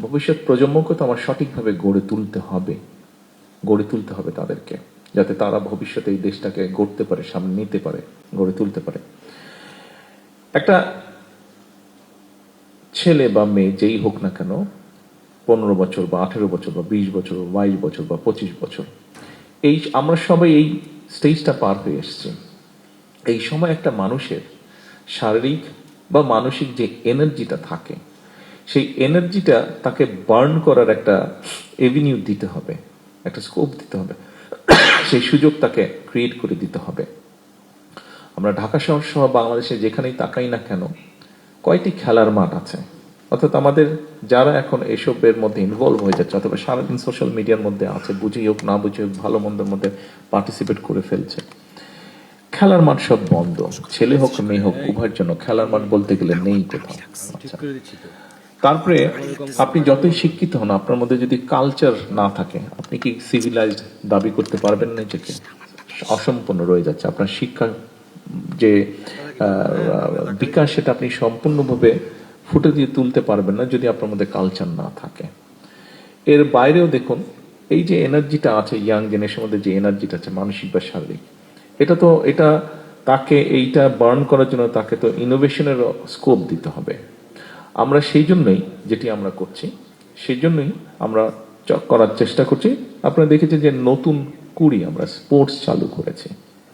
ভবিষ্যৎ প্রজন্মকে তো আমার সঠিকভাবে গড়ে তুলতে হবে তাদেরকে, যাতে তারা ভবিষ্যতে এই দেশটাকে গড়তে পারে, সামনে নিতে পারে, গড়ে তুলতে পারে। একটা ছেলে বা মেয়ে যেই হোক না কেন, 15 বছর বা 18 বছর বা 20 বছর বা 22 বছর বা 25 বছর, আমরা সবাই এই স্টেজটা পার হয়ে এসেছি। এই সময় একটা মানুষের শারীরিক বা মানসিক যে এনার্জিটা থাকে, সেই এনার্জিটা তাকে বার্ন করার একটা এভিনিউ দিতে হবে, একটা স্কোপ দিতে হবে, সেই সুযোগ তাকে ক্রিয়েট করে দিতে হবে। আমরা ঢাকা শহর সহ বাংলাদেশে যেখানেই তাকাই না কেন, কয়টি খেলার মাঠ আছে? অর্থাৎ আমাদের যারা এখন এসবের মধ্যে ইনভলভ হয়ে যাচ্ছে, অথবা সারাদিন সোশ্যাল মিডিয়ার মধ্যে আছে, বুঝেই হোক না বুঝে হোক, ভালো মন্দের মধ্যে পার্টিসিপেট করে ফেলছে, খেলার মাঠ সব বন্ধ। ছেলে হোক মেয়ে হোক উভয়ের জন্য খেলার মাঠ বলতে গেলে নেই কোথাও। আচ্ছা, তারপরে আপনি যতই শিক্ষিত হন, আপনার মধ্যে যদি কালচার না থাকে, আপনি কি সিভিলাইজড দাবি করতে পারবেন না? নিজেকে অসম্পূর্ণ রয়ে যাচ্ছে। আপনার শিক্ষা যে বিকাশ, সেটা আপনি সম্পূর্ণভাবে ফুটে দিয়ে তুলতে পারবেন না যদি আপনার মধ্যে কালচার না থাকে। এর বাইরেও দেখুন, এই যে এনার্জিটা আছে ইয়াং জেনারেশনের মধ্যে, যে এনার্জিটা আছে মানসিক বা শারীরিক, এটা তাকে এইটা বার্ন করার জন্য তাকে তো ইনোভেশনের স্কোপ দিতে হবে। আমরা সেই জন্যই যেটি আমরা করছি, সেই জন্যই আমরা করার চেষ্টা করছি। আপনারা দেখেছেন যে নতুন কুড়ি আমরা স্পোর্টস চালু করেছি।